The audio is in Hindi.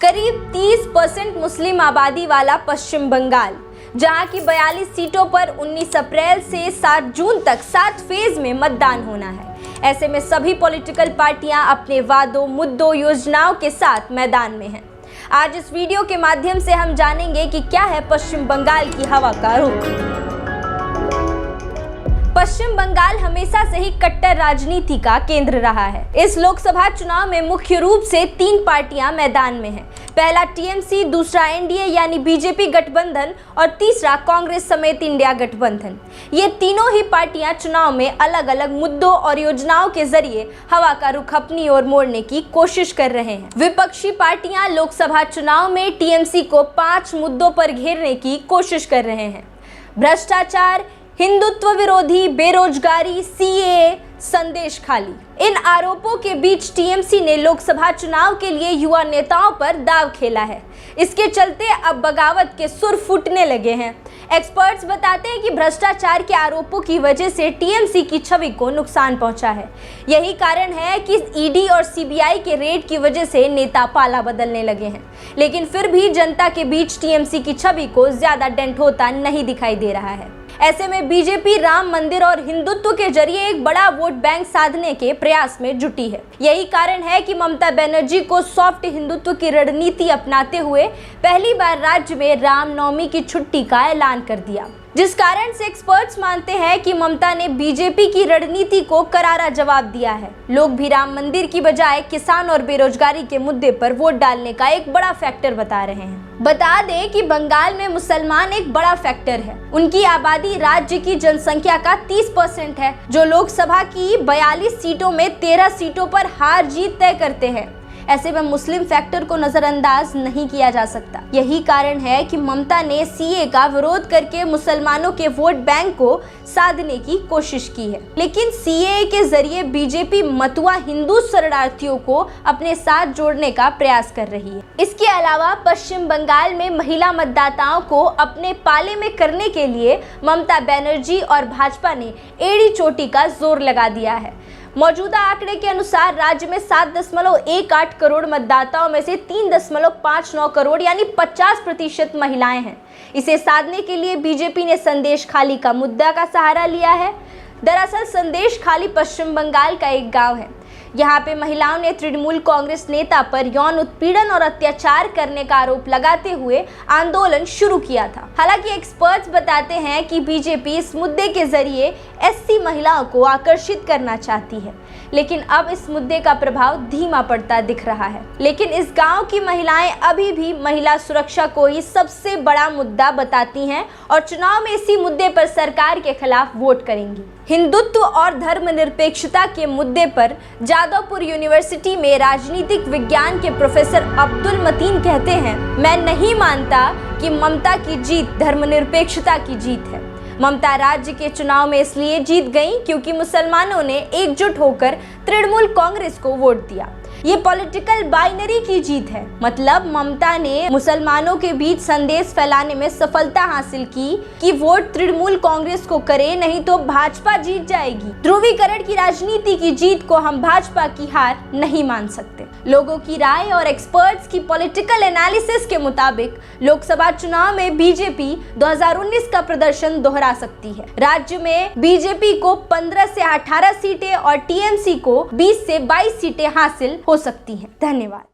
करीब 30% मुस्लिम आबादी वाला पश्चिम बंगाल, जहां की 42 सीटों पर 19 अप्रैल से 7 जून तक 7 फेज में मतदान होना है। ऐसे में सभी पॉलिटिकल पार्टियां अपने वादों, मुद्दों, योजनाओं के साथ मैदान में हैं। आज इस वीडियो के माध्यम से हम जानेंगे कि क्या है पश्चिम बंगाल की हवा का रुख। पश्चिम बंगाल हमेशा से ही कट्टर राजनीति का केंद्र रहा है। इस लोकसभा चुनाव में मुख्य रूप से 3 पार्टियां मैदान में हैं। पहला टीएमसी, दूसरा एनडीए यानी बीजेपी गठबंधन और तीसरा कांग्रेस समेत इंडिया गठबंधन। ये तीनों ही पार्टियां चुनाव में अलग अलग मुद्दों और योजनाओं के जरिए हवा का रुख अपनी ओर मोड़ने की कोशिश कर रहे हैं। विपक्षी पार्टियां लोकसभा चुनाव में टीएमसी को 5 मुद्दों पर घेरने की कोशिश कर रहे हैं। भ्रष्टाचार, हिंदुत्व विरोधी, बेरोजगारी, सीएए, संदेश खाली। इन आरोपों के बीच टीएमसी ने लोकसभा चुनाव के लिए युवा नेताओं पर दांव खेला है। इसके चलते अब बगावत के सुर फूटने लगे हैं। एक्सपर्ट्स बताते हैं कि भ्रष्टाचार के आरोपों की वजह से टीएमसी की छवि को नुकसान पहुंचा है। यही कारण है कि ईडी और सीबीआई के रेड की वजह से नेता पाला बदलने लगे हैं। लेकिन फिर भी जनता के बीच टीएमसी की छवि को ज्यादा डेंट होता नहीं दिखाई दे रहा है। ऐसे में बीजेपी राम मंदिर और हिंदुत्व के जरिए एक बड़ा वोट बैंक साधने के प्रयास में जुटी है। यही कारण है कि ममता बनर्जी को सॉफ्ट हिंदुत्व की रणनीति अपनाते हुए पहली बार राज्य में रामनवमी की छुट्टी का ऐलान कर दिया, जिस कारण से एक्सपर्ट्स मानते हैं कि ममता ने बीजेपी की रणनीति को करारा जवाब दिया है। लोग भी राम मंदिर की बजाय किसान और बेरोजगारी के मुद्दे पर वोट डालने का एक बड़ा फैक्टर बता रहे हैं। बता दें कि बंगाल में मुसलमान एक बड़ा फैक्टर है। उनकी आबादी राज्य की जनसंख्या का 30% है, जो लोकसभा की 42 सीटों में 13 सीटों पर हार जीत तय करते हैं। ऐसे में मुस्लिम फैक्टर को नजरअंदाज नहीं किया जा सकता। यही कारण है कि ममता ने सीए का विरोध करके मुसलमानों के वोट बैंक को साधने की कोशिश की है। लेकिन सीए के जरिए बीजेपी मतुआ हिंदू शरणार्थियों को अपने साथ जोड़ने का प्रयास कर रही है। इसके अलावा पश्चिम बंगाल में महिला मतदाताओं को अपने पाले में करने के लिए ममता बनर्जी और भाजपा ने एड़ी चोटी का जोर लगा दिया है। मौजूदा आंकड़े के अनुसार राज्य में 7.18 करोड़ मतदाताओं में से 3.59 करोड़ यानी 50% महिलाएं हैं। इसे साधने के लिए बीजेपी ने संदेश खाली का मुद्दा का सहारा लिया है। दरअसल संदेश खाली पश्चिम बंगाल का एक गांव है। यहाँ पे महिलाओं ने तृणमूल कांग्रेस नेता पर यौन उत्पीड़न और अत्याचार करने का आरोप लगाते हुए आंदोलन शुरू किया था। हालांकि एक्सपर्ट्स बताते हैं कि बीजेपी इस मुद्दे के जरिए एससी महिलाओं को आकर्षित करना चाहती है, लेकिन अब इस मुद्दे का प्रभाव धीमा पड़ता दिख रहा है। लेकिन इस गांव की महिलाएं अभी भी महिला सुरक्षा को ही सबसे बड़ा मुद्दा बताती हैं और चुनाव में इसी मुद्दे पर सरकार के खिलाफ वोट करेंगी। हिंदुत्व और धर्मनिरपेक्षता के मुद्दे पर जादवपुर यूनिवर्सिटी में राजनीतिक विज्ञान के प्रोफेसर अब्दुल मतीन कहते हैं, मैं नहीं मानता कि ममता की जीत धर्मनिरपेक्षता की जीत है। ममता राज्य के चुनाव में इसलिए जीत गई क्योंकि मुसलमानों ने एकजुट होकर तृणमूल कांग्रेस को वोट दिया। ये पॉलिटिकल बाइनरी की जीत है। मतलब ममता ने मुसलमानों के बीच संदेश फैलाने में सफलता हासिल की कि वोट तृणमूल कांग्रेस को करे, नहीं तो भाजपा जीत जाएगी। ध्रुवीकरण की राजनीति की जीत को हम भाजपा की हार नहीं मान सकते। लोगों की राय और एक्सपर्ट्स की पॉलिटिकल एनालिसिस के मुताबिक लोकसभा चुनाव में बीजेपी 2019 का प्रदर्शन दोहरा सकती है। राज्य में बीजेपी को 15 से 18 सीटें और टीएमसी को 20 से 22 सीटें हासिल हो सकती हैं। धन्यवाद।